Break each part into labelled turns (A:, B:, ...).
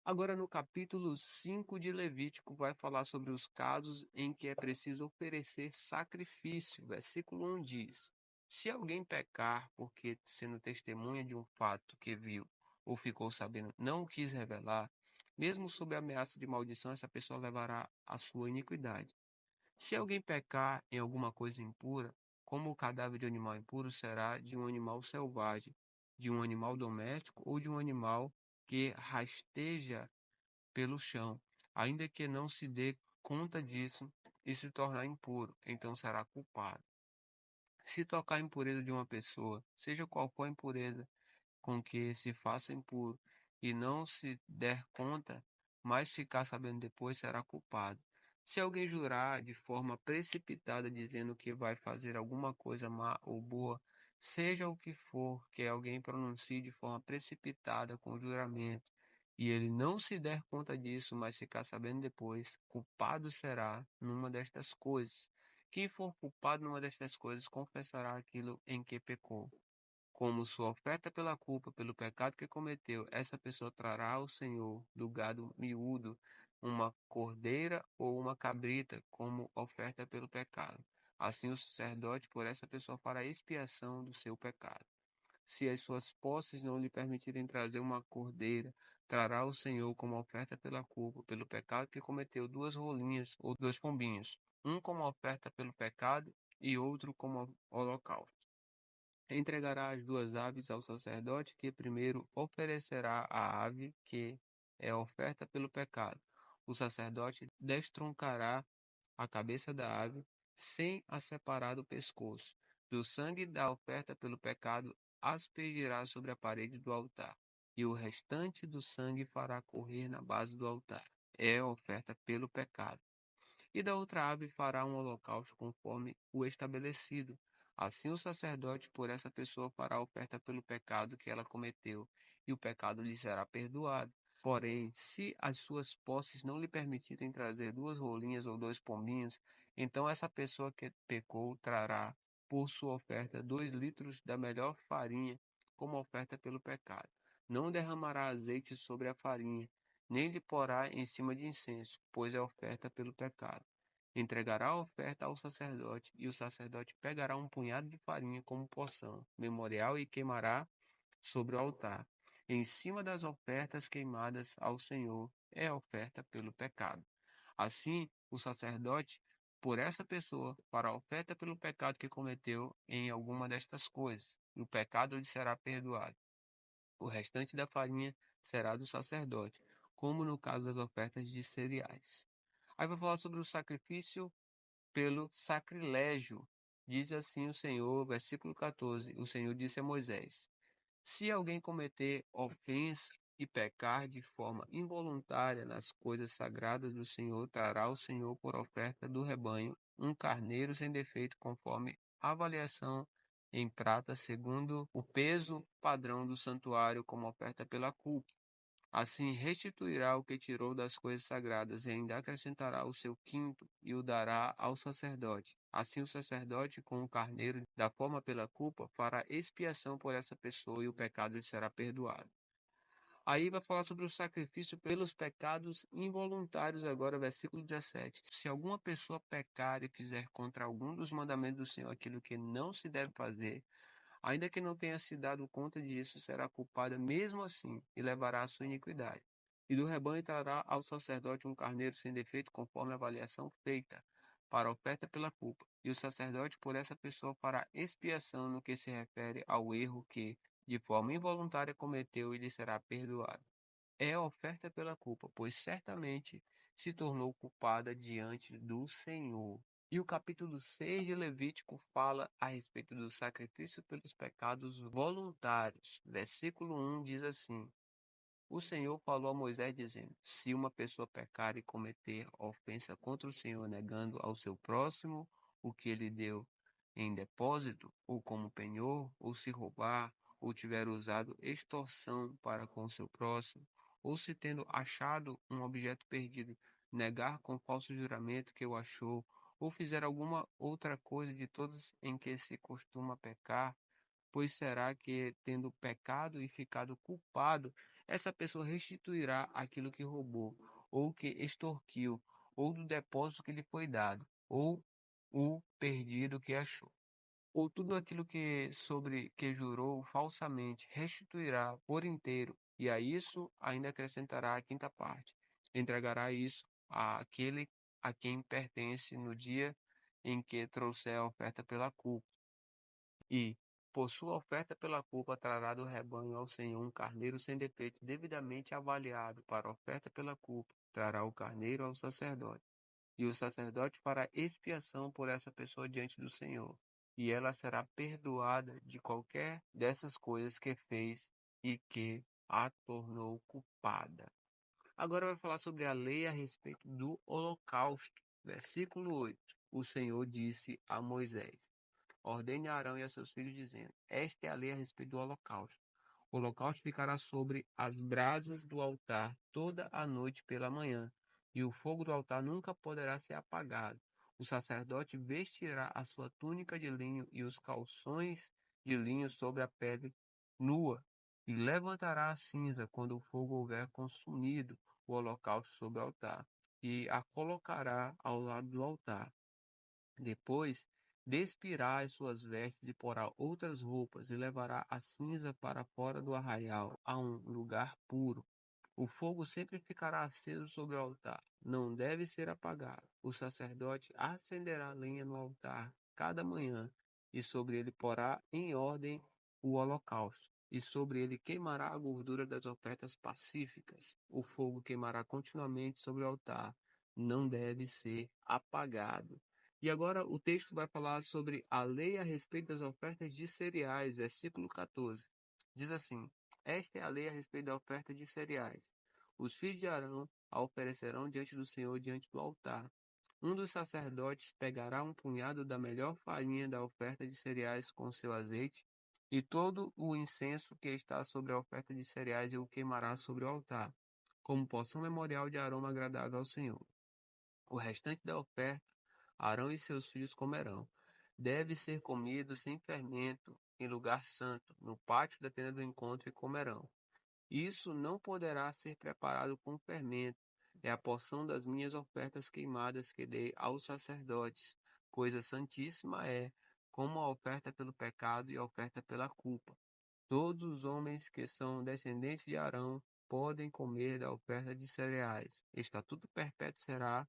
A: Agora, no capítulo 5 de Levítico, vai falar sobre os casos em que é preciso oferecer sacrifício. Versículo 1 diz: Se alguém pecar porque, sendo testemunha de um fato que viu ou ficou sabendo, não o quis revelar, mesmo sob a ameaça de maldição, essa pessoa levará a sua iniquidade. Se alguém pecar em alguma coisa impura, como o cadáver de animal impuro será de um animal selvagem, de um animal doméstico ou de um animal que rasteja pelo chão, ainda que não se dê conta disso e se tornar impuro, então será culpado. Se tocar a impureza de uma pessoa, seja qual for a impureza com que se faça impuro, e não se der conta, mas ficar sabendo depois, será culpado. Se alguém jurar de forma precipitada, dizendo que vai fazer alguma coisa má ou boa, seja o que for que alguém pronuncie de forma precipitada com juramento, e ele não se der conta disso, mas ficar sabendo depois, culpado será numa destas coisas. Quem for culpado numa destas coisas confessará aquilo em que pecou. Como sua oferta pela culpa, pelo pecado que cometeu, essa pessoa trará ao Senhor do gado miúdo uma cordeira ou uma cabrita como oferta pelo pecado. Assim o sacerdote por essa pessoa fará expiação do seu pecado. Se as suas posses não lhe permitirem trazer uma cordeira, trará ao Senhor como oferta pela culpa, pelo pecado que cometeu, duas rolinhas ou dois pombinhos, um como oferta pelo pecado e outro como holocausto. Entregará as duas aves ao sacerdote, que primeiro oferecerá a ave, que é a oferta pelo pecado. O sacerdote destroncará a cabeça da ave, sem a separar do pescoço. Do sangue da oferta pelo pecado aspergirá sobre a parede do altar, e o restante do sangue fará correr na base do altar. É a oferta pelo pecado. E da outra ave fará um holocausto conforme o estabelecido. Assim o sacerdote por essa pessoa fará a oferta pelo pecado que ela cometeu, e o pecado lhe será perdoado. Porém, se as suas posses não lhe permitirem trazer duas rolinhas ou dois pombinhos, então essa pessoa que pecou trará por sua oferta 2 litros da melhor farinha como oferta pelo pecado. Não derramará azeite sobre a farinha, nem lhe porá em cima de incenso, pois é oferta pelo pecado. Entregará a oferta ao sacerdote, e o sacerdote pegará um punhado de farinha como poção memorial e queimará sobre o altar, em cima das ofertas queimadas ao Senhor, é a oferta pelo pecado. Assim, o sacerdote, por essa pessoa, fará a oferta pelo pecado que cometeu em alguma destas coisas, e o pecado lhe será perdoado. O restante da farinha será do sacerdote, como no caso das ofertas de cereais. Aí vai falar sobre o sacrifício pelo sacrilégio. Diz assim o Senhor, versículo 14: O Senhor disse a Moisés: Se alguém cometer ofensa e pecar de forma involuntária nas coisas sagradas do Senhor, trará ao Senhor por oferta do rebanho um carneiro sem defeito, conforme a avaliação em prata, segundo o peso padrão do santuário, como oferta pela culpa. Assim restituirá o que tirou das coisas sagradas, e ainda acrescentará o seu quinto e o dará ao sacerdote. Assim o sacerdote, com o carneiro da forma pela culpa, fará expiação por essa pessoa e o pecado lhe será perdoado. Aí vai falar sobre o sacrifício pelos pecados involuntários, agora, versículo 17. Se alguma pessoa pecar e fizer contra algum dos mandamentos do Senhor aquilo que não se deve fazer, ainda que não tenha se dado conta disso, será culpada mesmo assim e levará a sua iniquidade. E do rebanho trará ao sacerdote um carneiro sem defeito, conforme a avaliação feita, para a oferta pela culpa. E o sacerdote por essa pessoa fará expiação no que se refere ao erro que, de forma involuntária, cometeu e lhe será perdoado. É a oferta pela culpa, pois certamente se tornou culpada diante do Senhor. E o capítulo 6 de Levítico fala a respeito do sacrifício pelos pecados voluntários. Versículo 1 diz assim: O Senhor falou a Moisés, dizendo: Se uma pessoa pecar e cometer ofensa contra o Senhor, negando ao seu próximo o que ele deu em depósito, ou como penhor, ou se roubar, ou tiver usado extorsão para com o seu próximo, ou se tendo achado um objeto perdido, negar com falso juramento que o achou, ou fizer alguma outra coisa de todas em que se costuma pecar, pois será que, tendo pecado e ficado culpado, essa pessoa restituirá aquilo que roubou, ou que extorquiu, ou do depósito que lhe foi dado, ou o perdido que achou. Ou tudo aquilo que sobre que jurou falsamente restituirá por inteiro, e a isso ainda acrescentará a quinta parte. Entregará isso àquele a quem pertence no dia em que trouxer a oferta pela culpa. E, por sua oferta pela culpa, trará do rebanho ao Senhor um carneiro sem defeito, devidamente avaliado para a oferta pela culpa. Trará o carneiro ao sacerdote. E o sacerdote fará expiação por essa pessoa diante do Senhor. E ela será perdoada de qualquer dessas coisas que fez e que a tornou culpada. Agora vai falar sobre a lei a respeito do holocausto. Versículo 8. O Senhor disse a Moisés: Ordene a Arão e a seus filhos, dizendo: Esta é a lei a respeito do holocausto. O holocausto ficará sobre as brasas do altar toda a noite pela manhã, e o fogo do altar nunca poderá ser apagado. O sacerdote vestirá a sua túnica de linho e os calções de linho sobre a pele nua, e levantará a cinza quando o fogo houver consumido o holocausto sobre o altar, e a colocará ao lado do altar. Depois despirá as suas vestes e porá outras roupas, e levará a cinza para fora do arraial, a um lugar puro. O fogo sempre ficará aceso sobre o altar, não deve ser apagado. O sacerdote acenderá lenha no altar cada manhã, e sobre ele porá em ordem o holocausto, e sobre ele queimará a gordura das ofertas pacíficas. O fogo queimará continuamente sobre o altar, não deve ser apagado. E agora o texto vai falar sobre a lei a respeito das ofertas de cereais, versículo 14. Diz assim: Esta é a lei a respeito da oferta de cereais. Os filhos de Arão a oferecerão diante do Senhor, diante do altar. Um dos sacerdotes pegará um punhado da melhor farinha da oferta de cereais com seu azeite, e todo o incenso que está sobre a oferta de cereais e o queimará sobre o altar, como porção memorial de aroma agradável ao Senhor. O restante da oferta, Arão e seus filhos comerão. Deve ser comido sem fermento, em lugar santo, no pátio da tenda do encontro, e comerão. Isso não poderá ser preparado com fermento. É a porção das minhas ofertas queimadas que dei aos sacerdotes. Coisa santíssima é, como a oferta pelo pecado e a oferta pela culpa. Todos os homens que são descendentes de Arão podem comer da oferta de cereais. Estatuto perpétuo será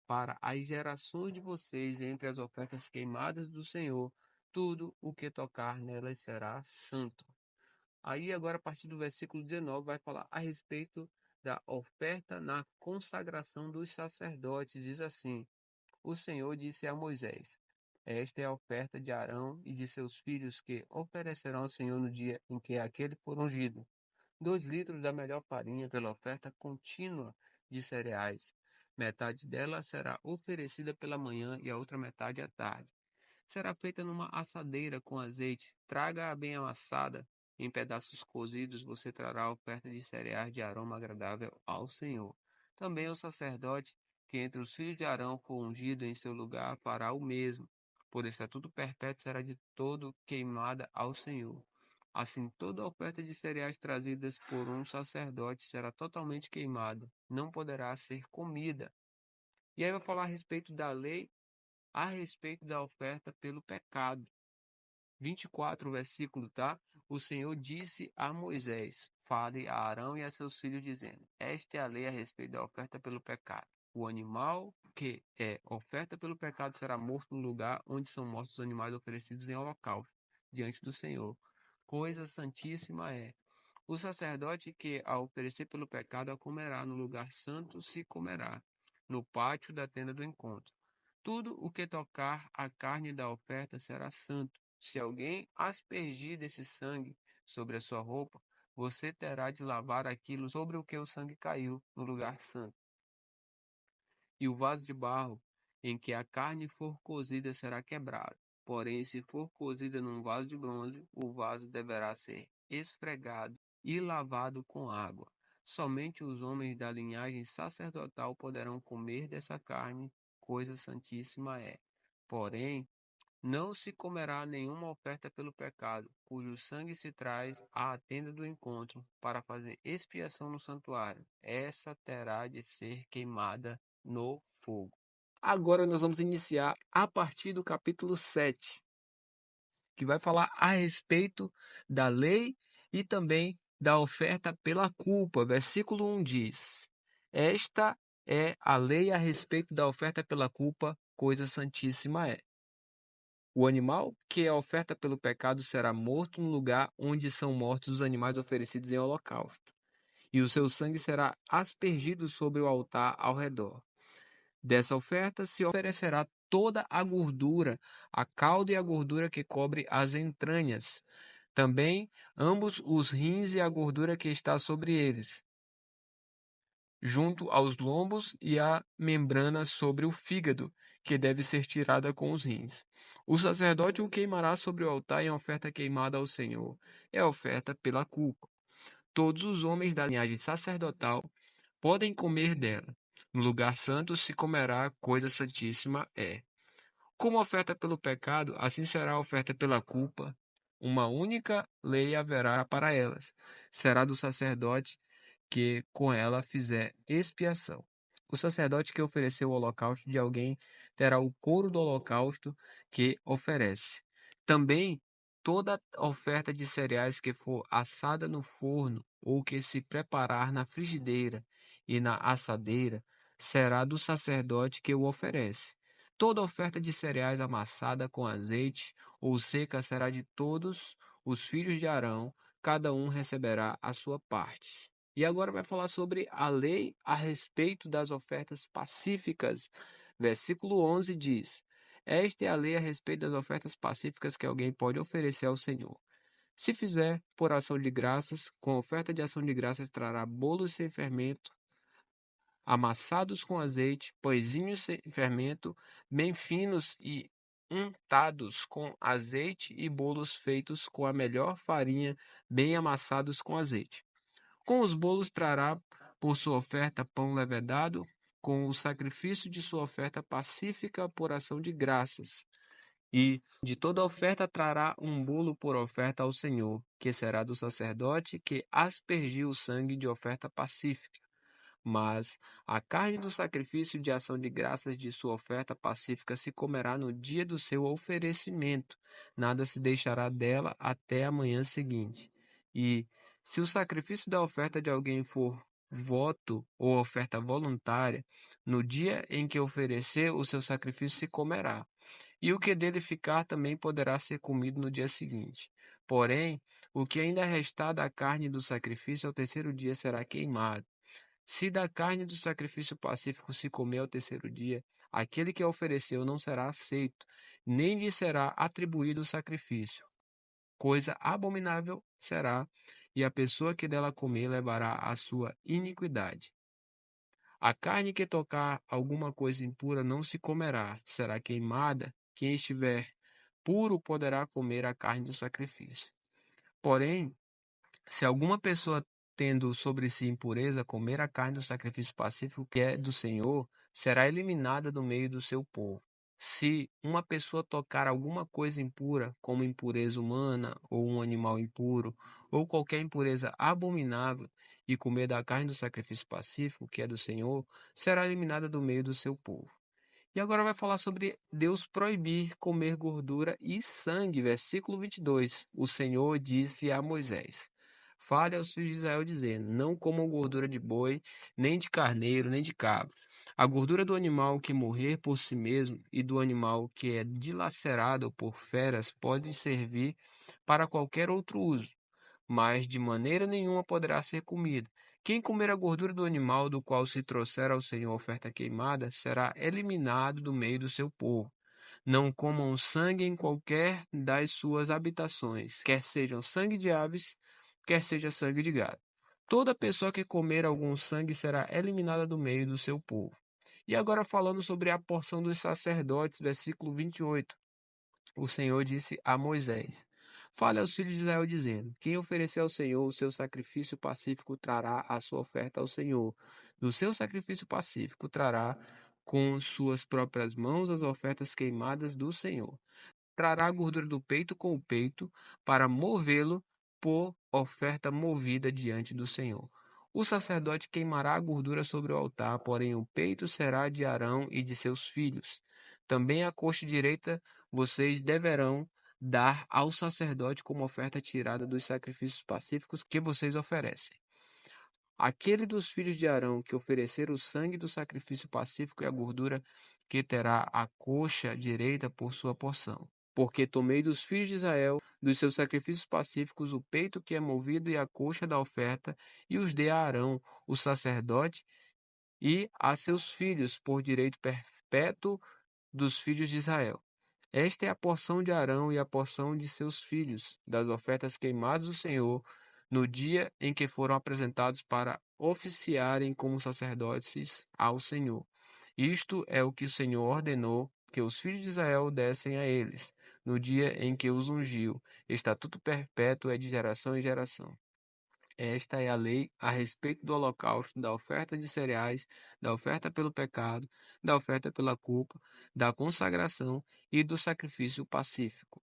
A: para as gerações de vocês entre as ofertas queimadas do Senhor. Tudo o que tocar nelas será santo. Aí agora, a partir do versículo 19, vai falar a respeito da oferta na consagração dos sacerdotes. Diz assim: O Senhor disse a Moisés: Esta é a oferta de Arão e de seus filhos que oferecerão ao Senhor no dia em que aquele for ungido. 2 litros da melhor farinha pela oferta contínua de cereais. Metade dela será oferecida pela manhã e a outra metade à tarde. Será feita numa assadeira com azeite. Traga-a bem amassada. Em pedaços cozidos você trará a oferta de cereais de aroma agradável ao Senhor. Também o sacerdote, que entre os filhos de Arão for ungido em seu lugar, fará o mesmo. Por estatuto perpétuo será de todo queimada ao Senhor. Assim, toda oferta de cereais trazidas por um sacerdote será totalmente queimada, não poderá ser comida. E aí vai falar a respeito da lei, a respeito da oferta pelo pecado. 24, versículo, tá? O Senhor disse a Moisés: Fale a Arão e a seus filhos, dizendo: Esta é a lei a respeito da oferta pelo pecado. O animal que é oferta pelo pecado será morto no lugar onde são mortos os animais oferecidos em holocausto, diante do Senhor. Coisa santíssima é. O sacerdote que a oferecer pelo pecado a comerá, no lugar santo se comerá, no pátio da tenda do encontro. Tudo o que tocar a carne da oferta será santo. Se alguém aspergir desse sangue sobre a sua roupa, você terá de lavar aquilo sobre o que o sangue caiu, no lugar santo. E o vaso de barro em que a carne for cozida será quebrado. Porém, se for cozida num vaso de bronze, o vaso deverá ser esfregado e lavado com água. Somente os homens da linhagem sacerdotal poderão comer dessa carne, coisa santíssima é. Porém, Não se comerá nenhuma oferta pelo pecado, cujo sangue se traz à tenda do encontro para fazer expiação no santuário. Essa terá de ser queimada no fogo. Agora nós vamos iniciar a partir do capítulo 7, que vai falar a respeito da lei e também da oferta pela culpa. Versículo 1 diz: Esta é a lei a respeito da oferta pela culpa, coisa santíssima é. O animal que é oferta pelo pecado será morto no lugar onde são mortos os animais oferecidos em holocausto, e o seu sangue será aspergido sobre o altar ao redor. Dessa oferta se oferecerá toda a gordura, a cauda e a gordura que cobre as entranhas, também ambos os rins e a gordura que está sobre eles, junto aos lombos e a membrana sobre o fígado, que deve ser tirada com os rins. O sacerdote o queimará sobre o altar em oferta queimada ao Senhor. É oferta pela culpa. Todos os homens da linhagem sacerdotal podem comer dela. No lugar santo se comerá, coisa santíssima é. Como oferta pelo pecado, assim será a oferta pela culpa. Uma única lei haverá para elas. Será do sacerdote que com ela fizer expiação. O sacerdote que ofereceu o holocausto de alguém terá o couro do holocausto que oferece. Também toda oferta de cereais que for assada no forno ou que se preparar na frigideira e na assadeira será do sacerdote que o oferece. Toda oferta de cereais amassada com azeite ou seca será de todos os filhos de Arão, cada um receberá a sua parte. E agora vai falar sobre a lei a respeito das ofertas pacíficas. Versículo 11 diz: Esta é a lei a respeito das ofertas pacíficas que alguém pode oferecer ao Senhor. Se fizer por ação de graças, com oferta de ação de graças trará bolos sem fermento, amassados com azeite, pãezinhos sem fermento, bem finos e untados com azeite, e bolos feitos com a melhor farinha, bem amassados com azeite. Com os bolos trará por sua oferta pão levedado, com o sacrifício de sua oferta pacífica por ação de graças. E de toda oferta trará um bolo por oferta ao Senhor, que será do sacerdote que aspergiu o sangue de oferta pacífica. Mas a carne do sacrifício de ação de graças de sua oferta pacífica se comerá no dia do seu oferecimento, nada se deixará dela até a manhã seguinte. E se o sacrifício da oferta de alguém for voto ou oferta voluntária, no dia em que oferecer o seu sacrifício se comerá, e o que dele ficar também poderá ser comido no dia seguinte. Porém, o que ainda restar da carne do sacrifício ao terceiro dia será queimado. Se da carne do sacrifício pacífico se comer ao terceiro dia, aquele que a ofereceu não será aceito, nem lhe será atribuído o sacrifício. Coisa abominável será, e a pessoa que dela comer levará a sua iniquidade. A carne que tocar alguma coisa impura não se comerá, será queimada. Quem estiver puro poderá comer a carne do sacrifício. Porém, se alguma pessoa tendo sobre si impureza comer a carne do sacrifício pacífico que é do Senhor, será eliminada do meio do seu povo. Se uma pessoa tocar alguma coisa impura, como impureza humana, ou um animal impuro, ou qualquer impureza abominável, e comer da carne do sacrifício pacífico, que é do Senhor, será eliminada do meio do seu povo. E agora vai falar sobre Deus proibir comer gordura e sangue. Versículo 22. O Senhor disse a Moisés: Fale aos filhos de Israel, dizendo: Não comam gordura de boi, nem de carneiro, nem de cabra. A gordura do animal que morrer por si mesmo e do animal que é dilacerado por feras pode servir para qualquer outro uso, mas de maneira nenhuma poderá ser comida. Quem comer a gordura do animal do qual se trouxer ao Senhor oferta queimada será eliminado do meio do seu povo. Não comam sangue em qualquer das suas habitações, quer sejam sangue de aves, quer seja sangue de gado. Toda pessoa que comer algum sangue será eliminada do meio do seu povo. E agora falando sobre a porção dos sacerdotes, versículo 28. O Senhor disse a Moisés: Fale aos filhos de Israel, dizendo: Quem oferecer ao Senhor o seu sacrifício pacífico trará a sua oferta ao Senhor. Do seu sacrifício pacífico trará com suas próprias mãos as ofertas queimadas do Senhor. trará a gordura do peito com o peito, para movê-lo por oferta movida diante do Senhor. O sacerdote queimará a gordura sobre o altar, porém o peito será de Arão e de seus filhos. Também a coxa direita vocês deverão dar ao sacerdote como oferta tirada dos sacrifícios pacíficos que vocês oferecem. Aquele dos filhos de Arão que oferecer o sangue do sacrifício pacífico e a gordura que terá a coxa direita por sua porção. Porque tomei dos filhos de Israel, dos seus sacrifícios pacíficos, o peito que é movido e a coxa da oferta, e os dei a Arão, o sacerdote, e a seus filhos, por direito perpétuo dos filhos de Israel. Esta é a porção de Arão e a porção de seus filhos, das ofertas queimadas do Senhor, no dia em que foram apresentados para oficiarem como sacerdotes ao Senhor. Isto é o que o Senhor ordenou que os filhos de Israel dessem a eles, no dia em que os ungiu. Estatuto perpétuo é de geração em geração. Esta é a lei a respeito do holocausto, da oferta de cereais, da oferta pelo pecado, da oferta pela culpa, da consagração e do sacrifício pacífico,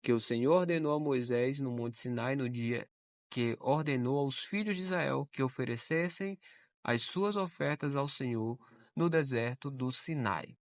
A: que o Senhor ordenou a Moisés no Monte Sinai no dia que ordenou aos filhos de Israel que oferecessem as suas ofertas ao Senhor no deserto do Sinai.